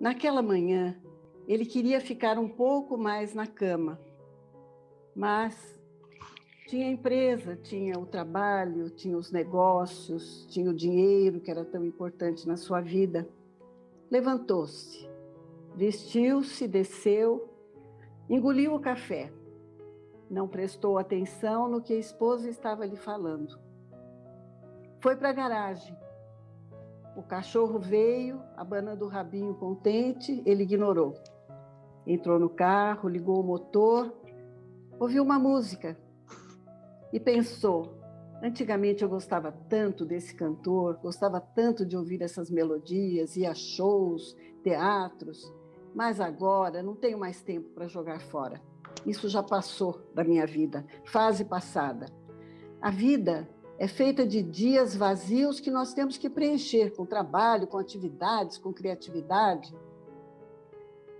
Naquela manhã, ele queria ficar um pouco mais na cama, mas tinha a empresa, tinha o trabalho, tinha os negócios, tinha o dinheiro que era tão importante na sua vida. Levantou-se, vestiu-se, desceu, engoliu o café. Não prestou atenção no que a esposa estava lhe falando. Foi para a garagem. O cachorro veio, abanando o rabinho contente, ele ignorou. Entrou no carro, ligou o motor, ouviu uma música e pensou: antigamente eu gostava tanto desse cantor, gostava tanto de ouvir essas melodias, ia a shows, teatros, mas agora não tenho mais tempo para jogar fora. Isso já passou da minha vida, fase passada. A vida é feita de dias vazios que nós temos que preencher com trabalho, com atividades, com criatividade.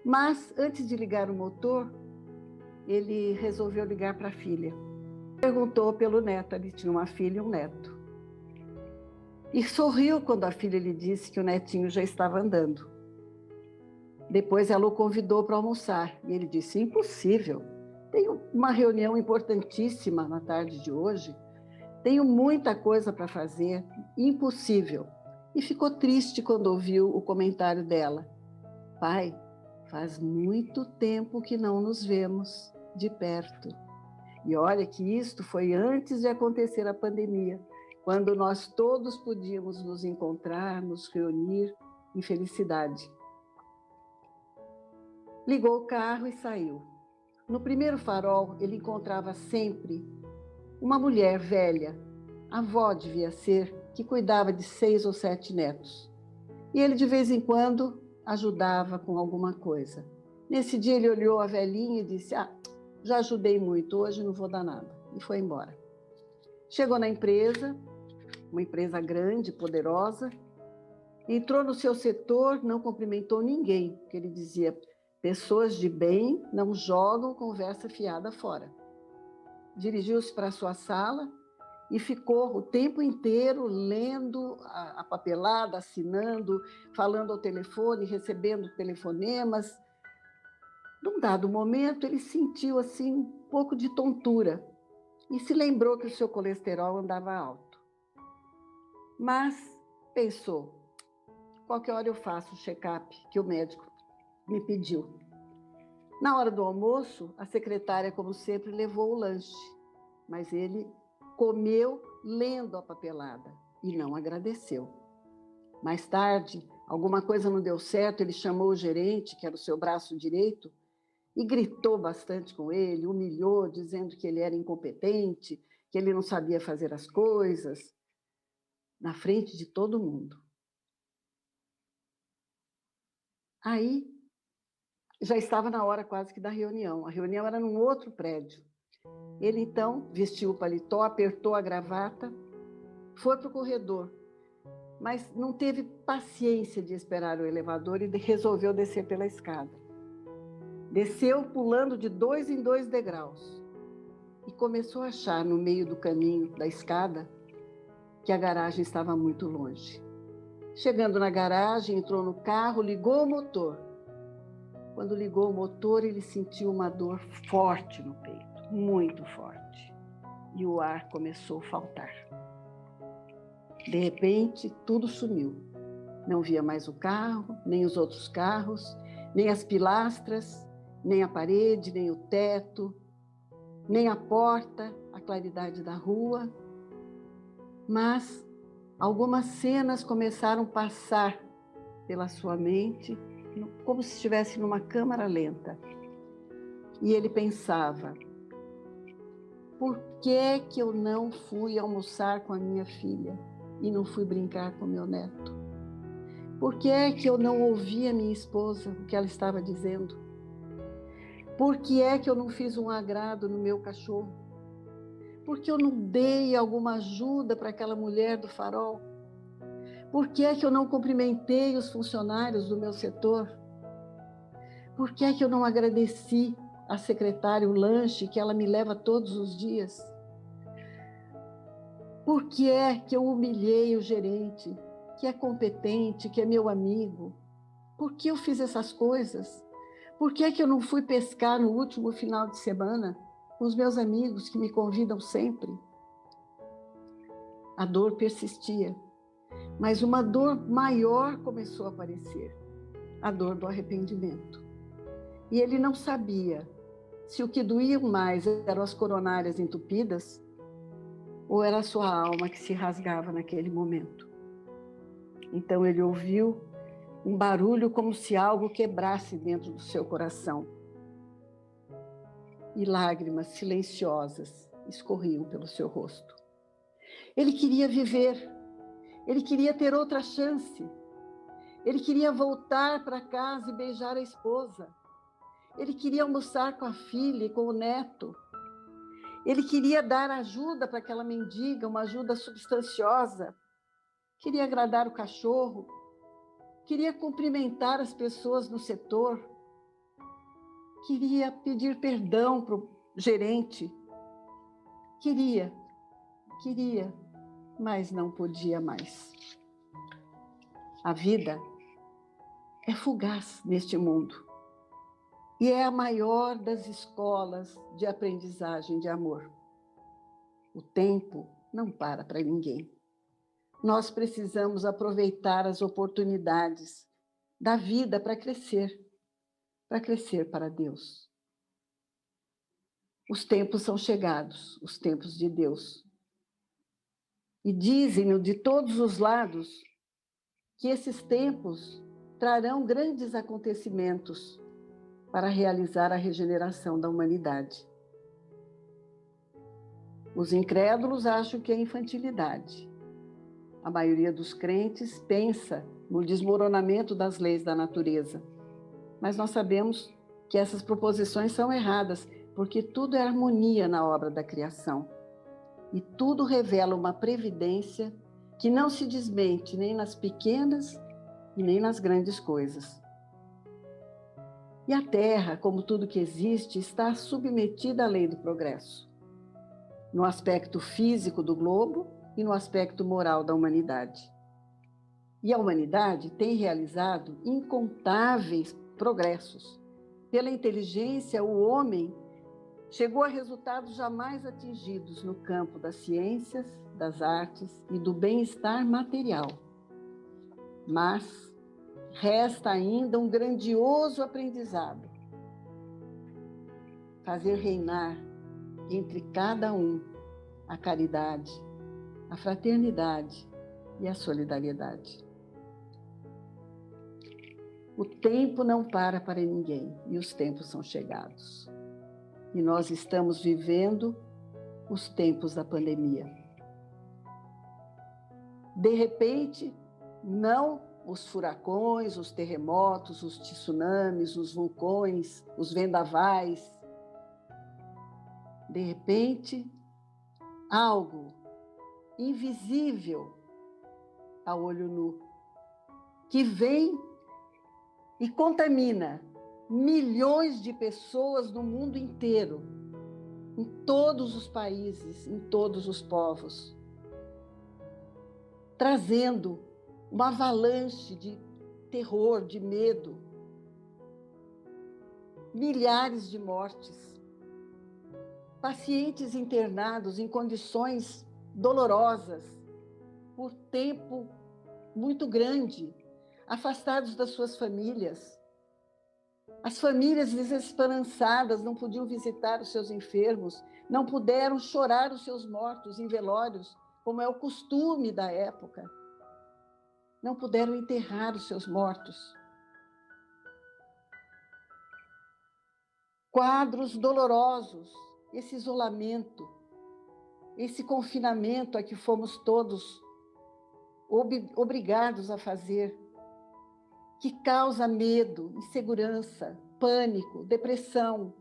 Mas, antes de ligar o motor, ele resolveu ligar para a filha. Perguntou pelo neto, ele tinha uma filha e um neto. E sorriu quando a filha lhe disse que o netinho já estava andando. Depois ela o convidou para almoçar e ele disse: impossível, tenho uma reunião importantíssima na tarde de hoje, tenho muita coisa para fazer, impossível. E ficou triste quando ouviu o comentário dela: pai, faz muito tempo que não nos vemos de perto. E olha que isto foi antes de acontecer a pandemia, quando nós todos podíamos nos encontrar, nos reunir em felicidade. Ligou o carro e saiu. No primeiro farol, ele encontrava sempre uma mulher velha, avó devia ser, que cuidava de 6 ou 7 netos. E ele, de vez em quando, ajudava com alguma coisa. Nesse dia, ele olhou a velhinha e disse: já ajudei muito, hoje não vou dar nada. E foi embora. Chegou na empresa, uma empresa grande, poderosa, entrou no seu setor, não cumprimentou ninguém, porque ele dizia: pessoas de bem não jogam conversa fiada fora. Dirigiu-se para a sua sala e ficou o tempo inteiro lendo a papelada, assinando, falando ao telefone, recebendo telefonemas. Num dado momento, ele sentiu assim um pouco de tontura e se lembrou que o seu colesterol andava alto. Mas pensou: qualquer hora eu faço o check-up que o médico me pediu. Na hora do almoço, a secretária, como sempre, levou o lanche, mas ele comeu lendo a papelada e não agradeceu. Mais tarde, alguma coisa não deu certo, ele chamou o gerente, que era o seu braço direito, e gritou bastante com ele, humilhou, dizendo que ele era incompetente, que ele não sabia fazer as coisas, na frente de todo mundo. Aí, já estava na hora quase que da reunião. A reunião era num outro prédio. Ele, então, vestiu o paletó, apertou a gravata, foi para o corredor, mas não teve paciência de esperar o elevador e resolveu descer pela escada. Desceu pulando de 2 em 2 degraus e começou a achar no meio do caminho da escada que a garagem estava muito longe. Chegando na garagem, entrou no carro, ligou o motor. Quando ligou o motor, ele sentiu uma dor forte no peito, muito forte. E o ar começou a faltar. De repente, tudo sumiu. Não via mais o carro, nem os outros carros, nem as pilastras, nem a parede, nem o teto, nem a porta, a claridade da rua. Mas algumas cenas começaram a passar pela sua mente, como se estivesse numa câmara lenta. E ele pensava: por que eu não fui almoçar com a minha filha e não fui brincar com meu neto? Por que eu não ouvi a minha esposa, o que ela estava dizendo? Por que eu não fiz um agrado no meu cachorro? Por que eu não dei alguma ajuda para aquela mulher do farol? Por que eu não cumprimentei os funcionários do meu setor? Por que eu não agradeci a secretária o lanche que ela me leva todos os dias? Por que eu humilhei o gerente, que é competente, que é meu amigo? Por que eu fiz essas coisas? Por que eu não fui pescar no último final de semana com os meus amigos que me convidam sempre? A dor persistia, mas uma dor maior começou a aparecer, a dor do arrependimento. E ele não sabia se o que doía mais eram as coronárias entupidas ou era a sua alma que se rasgava naquele momento. Então ele ouviu um barulho como se algo quebrasse dentro do seu coração. E lágrimas silenciosas escorriam pelo seu rosto. Ele queria viver, ele queria ter outra chance, ele queria voltar para casa e beijar a esposa, ele queria almoçar com a filha e com o neto, ele queria dar ajuda para aquela mendiga, uma ajuda substanciosa, queria agradar o cachorro, queria cumprimentar as pessoas no setor, queria pedir perdão para o gerente, queria, mas não podia mais. A vida é fugaz neste mundo e é a maior das escolas de aprendizagem de amor. O tempo não para ninguém. Nós precisamos aproveitar as oportunidades da vida para crescer para Deus. Os tempos são chegados, os tempos de Deus. E dizem-no de todos os lados que esses tempos trarão grandes acontecimentos para realizar a regeneração da humanidade. Os incrédulos acham que é infantilidade. A maioria dos crentes pensa no desmoronamento das leis da natureza. Mas nós sabemos que essas proposições são erradas, porque tudo é harmonia na obra da criação. E tudo revela uma previdência que não se desmente nem nas pequenas e nem nas grandes coisas. E a Terra, como tudo que existe, está submetida à lei do progresso, no aspecto físico do globo e no aspecto moral da humanidade. E a humanidade tem realizado incontáveis progressos. Pela inteligência, o homem chegou a resultados jamais atingidos no campo das ciências, das artes e do bem-estar material. Mas resta ainda um grandioso aprendizado: fazer reinar entre cada um a caridade, a fraternidade e a solidariedade. O tempo não para ninguém e os tempos são chegados. E nós estamos vivendo os tempos da pandemia. De repente, não os furacões, os terremotos, os tsunamis, os vulcões, os vendavais. De repente, algo invisível a olho nu, que vem e contamina milhões de pessoas no mundo inteiro, em todos os países, em todos os povos, trazendo uma avalanche de terror, de medo, milhares de mortes, pacientes internados em condições dolorosas por tempo muito grande, afastados das suas famílias. As famílias desesperançadas não podiam visitar os seus enfermos, não puderam chorar os seus mortos em velórios, como é o costume da época. Não puderam enterrar os seus mortos. Quadros dolorosos, esse isolamento, esse confinamento a que fomos todos obrigados a fazer, que causa medo, insegurança, pânico, depressão,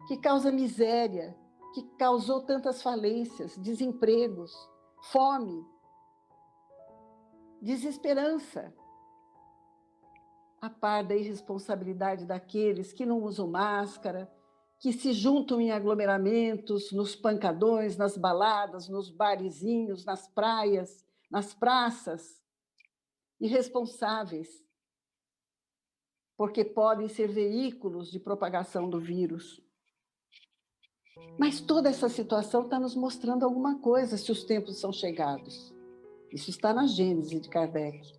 que causa miséria, que causou tantas falências, desempregos, fome, desesperança, a par da irresponsabilidade daqueles que não usam máscara, que se juntam em aglomeramentos, nos pancadões, nas baladas, nos barizinhos, nas praias, nas praças, irresponsáveis, porque podem ser veículos de propagação do vírus. Mas toda essa situação está nos mostrando alguma coisa, se os tempos são chegados. Isso está na Gênese de Kardec.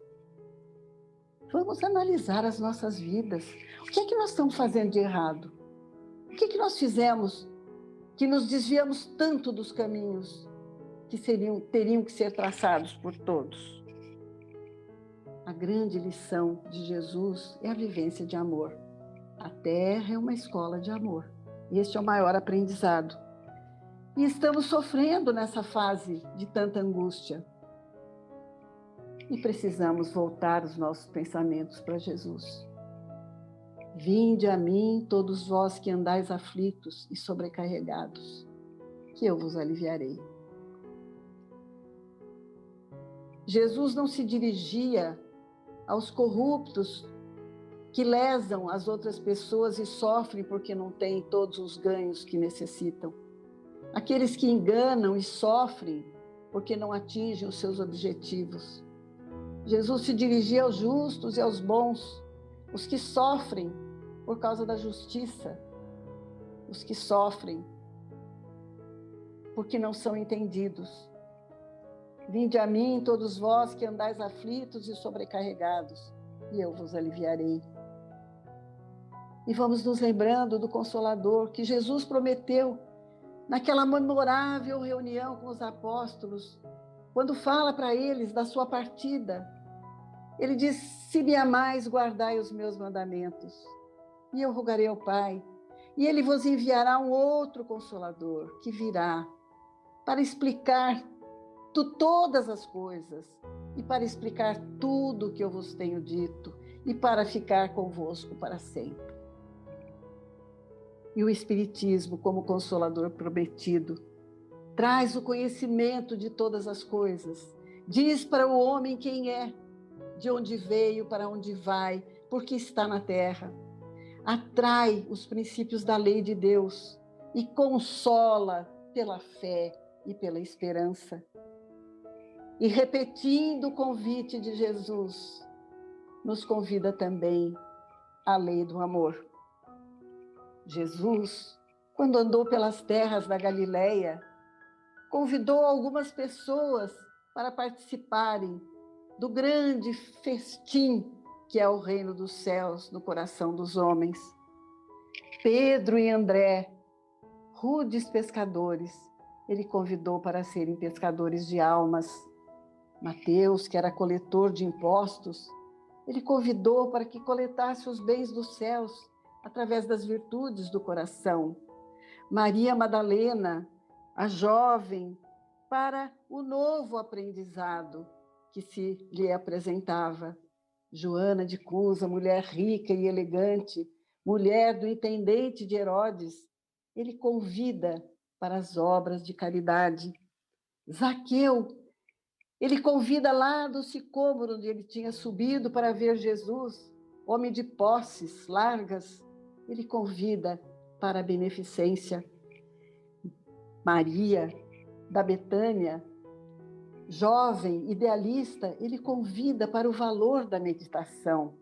Vamos analisar as nossas vidas. O que é que nós estamos fazendo de errado? O que é que nós fizemos que nos desviamos tanto dos caminhos que teriam que ser traçados por todos? A grande lição de Jesus é a vivência de amor. A Terra é uma escola de amor. Este é o maior aprendizado. E estamos sofrendo nessa fase de tanta angústia. E precisamos voltar os nossos pensamentos para Jesus. Vinde a mim, todos vós que andais aflitos e sobrecarregados, que eu vos aliviarei. Jesus não se dirigia aos corruptos que lesam as outras pessoas e sofrem porque não têm todos os ganhos que necessitam. Aqueles que enganam e sofrem porque não atingem os seus objetivos. Jesus se dirigia aos justos e aos bons, os que sofrem por causa da justiça, os que sofrem porque não são entendidos. Vinde a mim, todos vós que andais aflitos e sobrecarregados, e eu vos aliviarei. E vamos nos lembrando do Consolador que Jesus prometeu naquela memorável reunião com os apóstolos, quando fala para eles da sua partida. Ele diz: se me amais, guardai os meus mandamentos. E eu rogarei ao Pai, e Ele vos enviará um outro Consolador, que virá para explicar todas as coisas, e para explicar tudo o que eu vos tenho dito, e para ficar convosco para sempre. E o Espiritismo, como Consolador prometido, traz o conhecimento de todas as coisas, diz para o homem quem é, de onde veio, para onde vai, porque está na terra. Atrai os princípios da lei de Deus e consola pela fé e pela esperança. E repetindo o convite de Jesus, nos convida também à lei do amor. Jesus, quando andou pelas terras da Galileia, convidou algumas pessoas para participarem do grande festim que é o reino dos céus no coração dos homens. Pedro e André, rudes pescadores, ele convidou para serem pescadores de almas. Mateus, que era coletor de impostos, ele convidou para que coletasse os bens dos céus através das virtudes do coração. Maria Madalena, a jovem, para o novo aprendizado que se lhe apresentava. Joana de Cusa, mulher rica e elegante, mulher do intendente de Herodes, ele convida para as obras de caridade. Zaqueu, ele convida lá do sicômoro onde ele tinha subido para ver Jesus, homem de posses largas, ele convida para a beneficência. Maria, da Betânia, jovem, idealista, ele convida para o valor da meditação.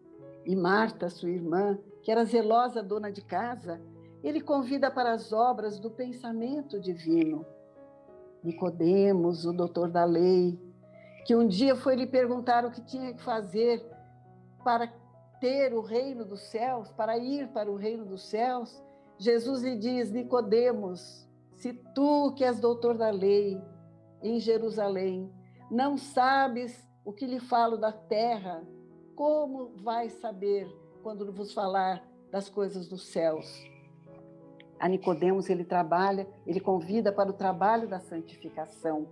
E Marta, sua irmã, que era zelosa dona de casa, ele convida para as obras do pensamento divino. Nicodemos, o doutor da lei, que um dia foi lhe perguntar o que tinha que fazer para ter o reino dos céus, para ir para o reino dos céus, Jesus lhe diz: Nicodemos, se tu, que és doutor da lei, em Jerusalém, não sabes o que lhe falo da terra, como vais saber quando vos falar das coisas dos céus? A Nicodemos ele convida para o trabalho da santificação.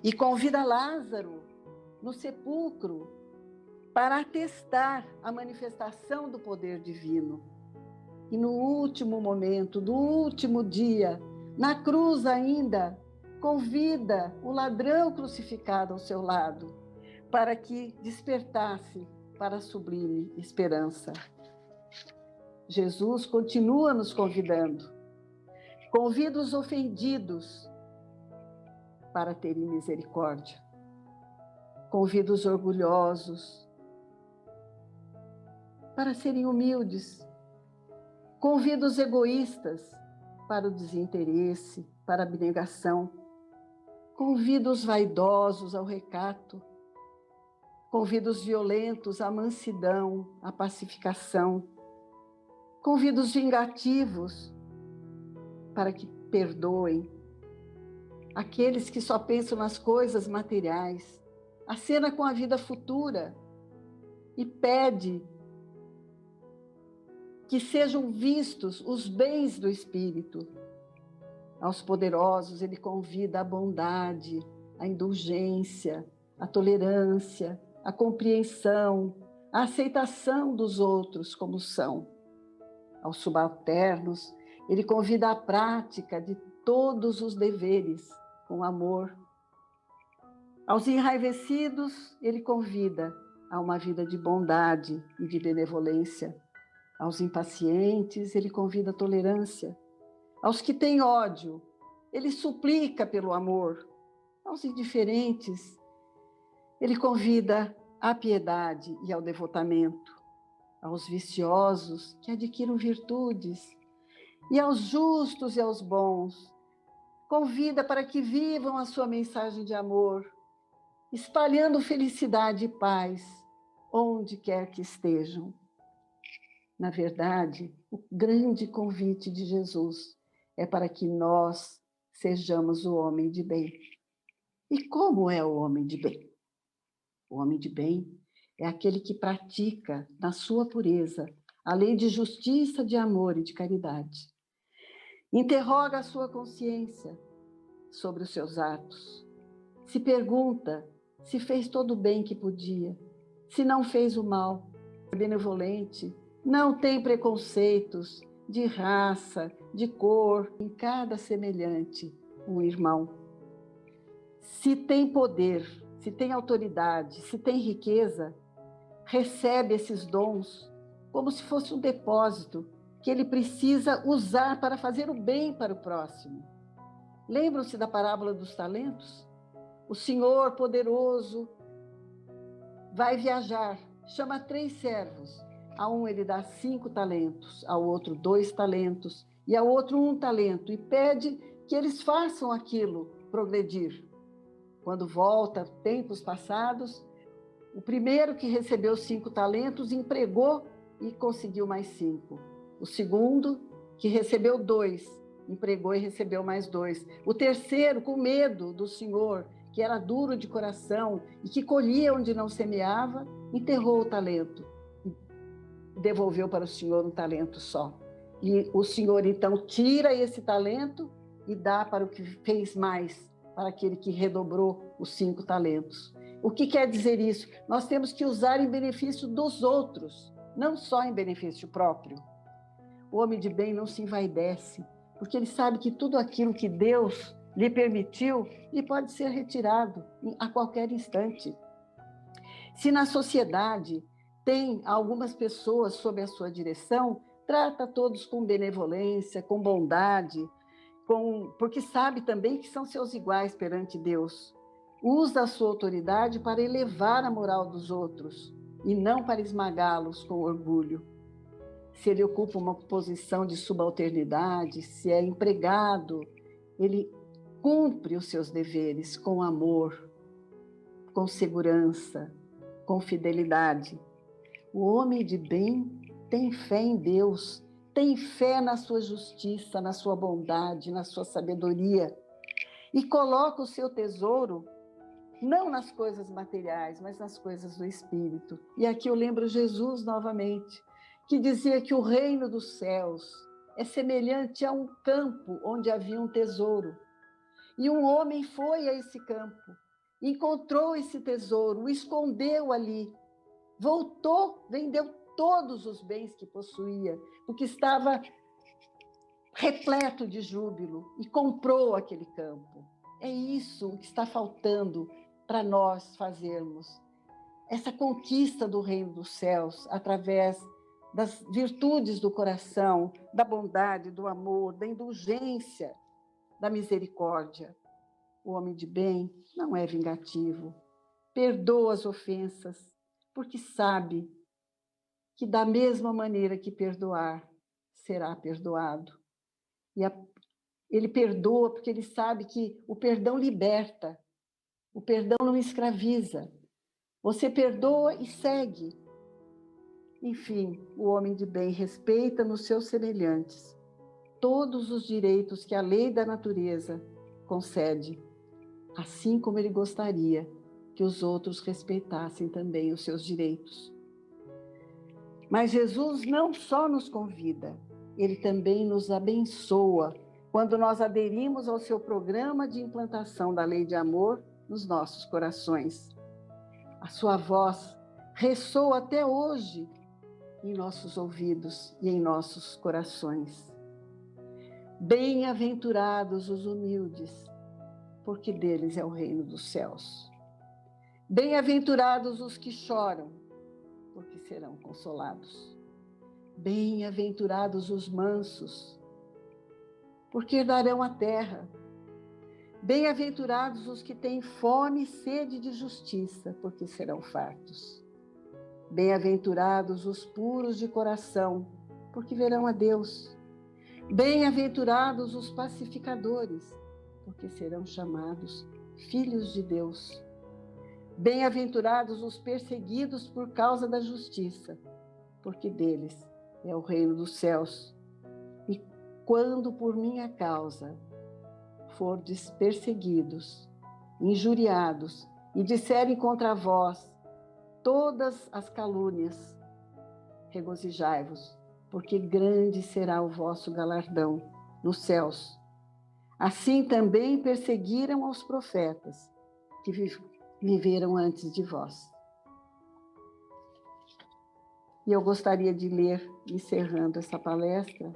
E convida Lázaro no sepulcro para atestar a manifestação do poder divino. E no último momento, do último dia, na cruz ainda, convida o ladrão crucificado ao seu lado, para que despertasse para a sublime esperança. Jesus continua nos convidando. Convida os ofendidos para terem misericórdia. Convida os orgulhosos para serem humildes. Convida os egoístas para o desinteresse, para a abnegação. Convida os vaidosos ao recato. Convida os violentos à mansidão, à pacificação. Convida os vingativos para que perdoem. Aqueles que só pensam nas coisas materiais. Acena com a vida futura e pede que sejam vistos os bens do Espírito. Aos poderosos, ele convida a bondade, a indulgência, a tolerância, a compreensão, a aceitação dos outros como são. Aos subalternos, ele convida a prática de todos os deveres com amor. Aos enraivecidos, ele convida a uma vida de bondade e de benevolência. Aos impacientes, ele convida a tolerância. Aos que têm ódio, ele suplica pelo amor. Aos indiferentes, ele convida à piedade e ao devotamento. Aos viciosos, que adquiram virtudes. E aos justos e aos bons, convida para que vivam a sua mensagem de amor, espalhando felicidade e paz onde quer que estejam. Na verdade, o grande convite de Jesus é para que nós sejamos o homem de bem. E como é o homem de bem? O homem de bem é aquele que pratica, na sua pureza, a lei de justiça, de amor e de caridade. Interroga a sua consciência sobre os seus atos. Se pergunta se fez todo o bem que podia, se não fez o mal. É benevolente, não tem preconceitos de raça, de cor, em cada semelhante, um irmão. Se tem poder, se tem autoridade, se tem riqueza, recebe esses dons como se fosse um depósito que ele precisa usar para fazer o bem para o próximo. Lembram-se da parábola dos talentos? O Senhor poderoso vai viajar, chama 3 servos. A um ele dá 5 talentos, ao outro 2 talentos e ao outro 1 talento, e pede que eles façam aquilo progredir. Quando volta, tempos passados, o primeiro que recebeu 5 talentos empregou e conseguiu mais 5. O segundo, que recebeu 2, empregou e recebeu mais 2. O terceiro, com medo do Senhor, que era duro de coração e que colhia onde não semeava, enterrou o talento e devolveu para o Senhor um talento só. E o Senhor, então, tira esse talento e dá para o que fez mais, para aquele que redobrou os 5 talentos. O que quer dizer isso? Nós temos que usar em benefício dos outros, não só em benefício próprio. O homem de bem não se envaidece, porque ele sabe que tudo aquilo que Deus lhe permitiu, lhe pode ser retirado a qualquer instante. Se na sociedade tem algumas pessoas sob a sua direção, trata todos com benevolência, com bondade, porque sabe também que são seus iguais perante Deus. Usa a sua autoridade para elevar a moral dos outros e não para esmagá-los com orgulho. Se ele ocupa uma posição de subalternidade, se é empregado, ele cumpre os seus deveres com amor, com segurança, com fidelidade. O homem de bem tem fé em Deus, tem fé na sua justiça, na sua bondade, na sua sabedoria, e coloca o seu tesouro não nas coisas materiais, mas nas coisas do Espírito. E aqui eu lembro Jesus novamente, que dizia que o reino dos céus é semelhante a um campo onde havia um tesouro. E um homem foi a esse campo, encontrou esse tesouro, o escondeu ali, voltou, vendeu todos os bens que possuía, porque estava repleto de júbilo, e comprou aquele campo. É isso que está faltando para nós fazermos. Essa conquista do reino dos céus, através das virtudes do coração, da bondade, do amor, da indulgência, da misericórdia. O homem de bem não é vingativo, perdoa as ofensas, porque sabe que da mesma maneira que perdoar, será perdoado. Ele perdoa porque ele sabe que o perdão liberta, o perdão não escraviza. Você perdoa e segue. Enfim, o homem de bem respeita nos seus semelhantes todos os direitos que a lei da natureza concede, assim como ele gostaria que os outros respeitassem também os seus direitos. Mas Jesus não só nos convida, ele também nos abençoa quando nós aderimos ao seu programa de implantação da lei de amor nos nossos corações. A sua voz ressoa até hoje em nossos ouvidos e em nossos corações. Bem-aventurados os humildes, porque deles é o reino dos céus. Bem-aventurados os que choram, porque serão consolados. Bem-aventurados os mansos, porque herdarão a terra. Bem-aventurados os que têm fome e sede de justiça, porque serão fartos. Bem-aventurados os puros de coração, porque verão a Deus. Bem-aventurados os pacificadores, porque serão chamados filhos de Deus. Bem-aventurados os perseguidos por causa da justiça, porque deles é o reino dos céus. E quando por minha causa fordes perseguidos, injuriados, e disserem contra vós todas as calúnias, regozijai-vos, porque grande será o vosso galardão nos céus. Assim também perseguiram aos profetas que viveram antes de vós. E eu gostaria de ler, encerrando essa palestra,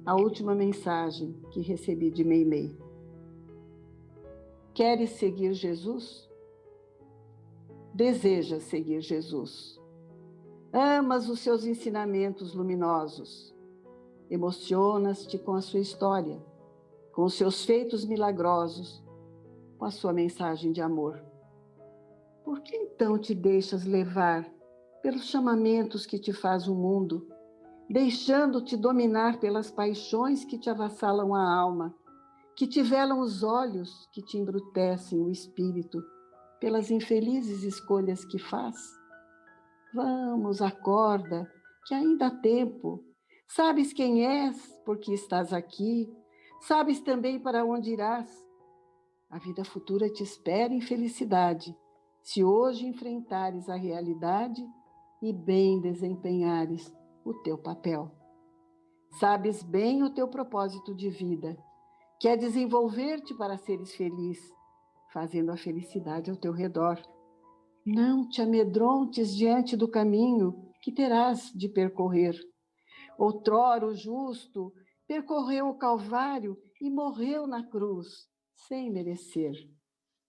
a última mensagem que recebi de Meimei. Queres seguir Jesus? Desejas seguir Jesus? Amas os seus ensinamentos luminosos? Emocionas-te com a sua história, com os seus feitos milagrosos, com a sua mensagem de amor. Por que então te deixas levar pelos chamamentos que te faz o mundo, deixando-te dominar pelas paixões que te avassalam a alma, que te velam os olhos, que te embrutecem o espírito, pelas infelizes escolhas que faz? Vamos, acorda, que ainda há tempo. Sabes quem és, porque estás aqui. Sabes também para onde irás. A vida futura te espera em felicidade, se hoje enfrentares a realidade e bem desempenhares o teu papel. Sabes bem o teu propósito de vida, que é desenvolver-te para seres feliz, fazendo a felicidade ao teu redor. Não te amedrontes diante do caminho que terás de percorrer. Outrora o justo percorreu o Calvário e morreu na cruz, sem merecer,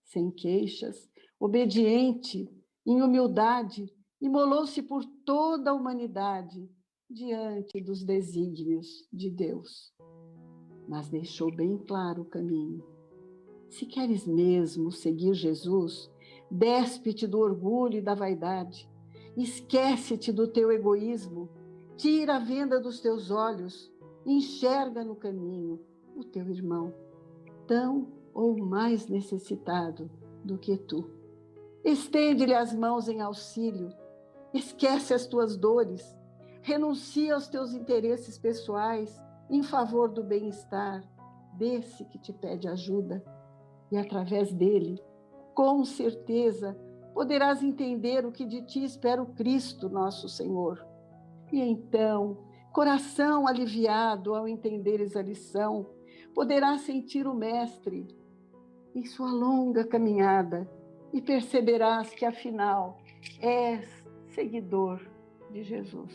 sem queixas, obediente, em humildade, imolou-se por toda a humanidade diante dos desígnios de Deus. Mas deixou bem claro o caminho. Se queres mesmo seguir Jesus, despe-te do orgulho e da vaidade, esquece-te do teu egoísmo, tira a venda dos teus olhos, enxerga no caminho o teu irmão, tão ou mais necessitado do que tu. Estende-lhe as mãos em auxílio, esquece as tuas dores, renuncia aos teus interesses pessoais em favor do bem-estar desse que te pede ajuda. E através dele, com certeza, poderás entender o que de ti espera o Cristo, nosso Senhor. E então, coração aliviado ao entenderes a lição, poderás sentir o Mestre em sua longa caminhada e perceberás que, afinal, és seguidor de Jesus.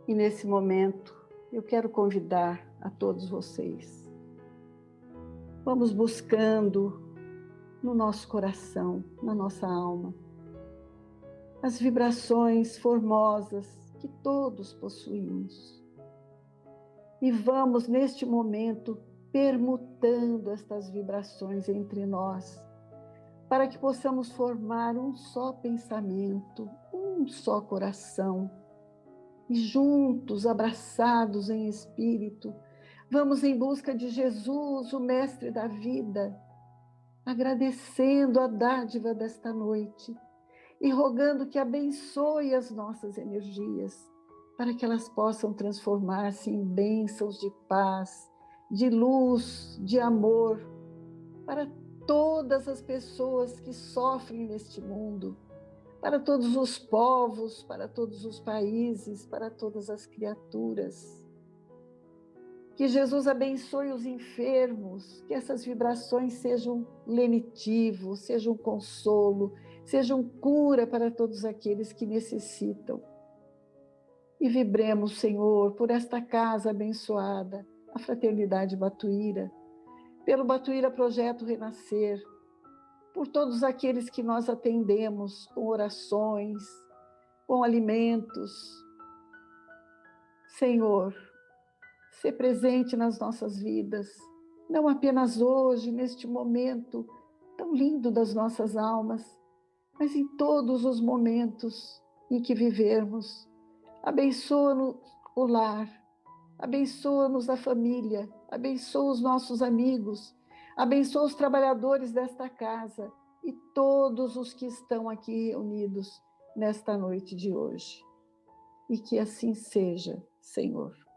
E nesse momento, eu quero convidar a todos vocês. Vamos buscando no nosso coração, na nossa alma, as vibrações formosas que todos possuímos. E vamos, neste momento, permutando estas vibrações entre nós, para que possamos formar um só pensamento, um só coração, e juntos, abraçados em espírito, vamos em busca de Jesus, o mestre da vida, agradecendo a dádiva desta noite e rogando que abençoe as nossas energias, para que elas possam transformar-se em bênçãos de paz, de luz, de amor, para todas as pessoas que sofrem neste mundo, para todos os povos, para todos os países, para todas as criaturas. Que Jesus abençoe os enfermos, que essas vibrações sejam lenitivos, sejam consolo, sejam cura para todos aqueles que necessitam. E vibremos, Senhor, por esta casa abençoada, a Fraternidade Batuíra, pelo Batuíra Projeto Renascer, por todos aqueles que nós atendemos com orações, com alimentos. Senhor, ser presente nas nossas vidas, não apenas hoje, neste momento tão lindo das nossas almas, mas em todos os momentos em que vivermos. Abençoa-nos o lar, abençoa-nos a família, abençoa os nossos amigos, abençoa os trabalhadores desta casa e todos os que estão aqui reunidos nesta noite de hoje. E que assim seja, Senhor.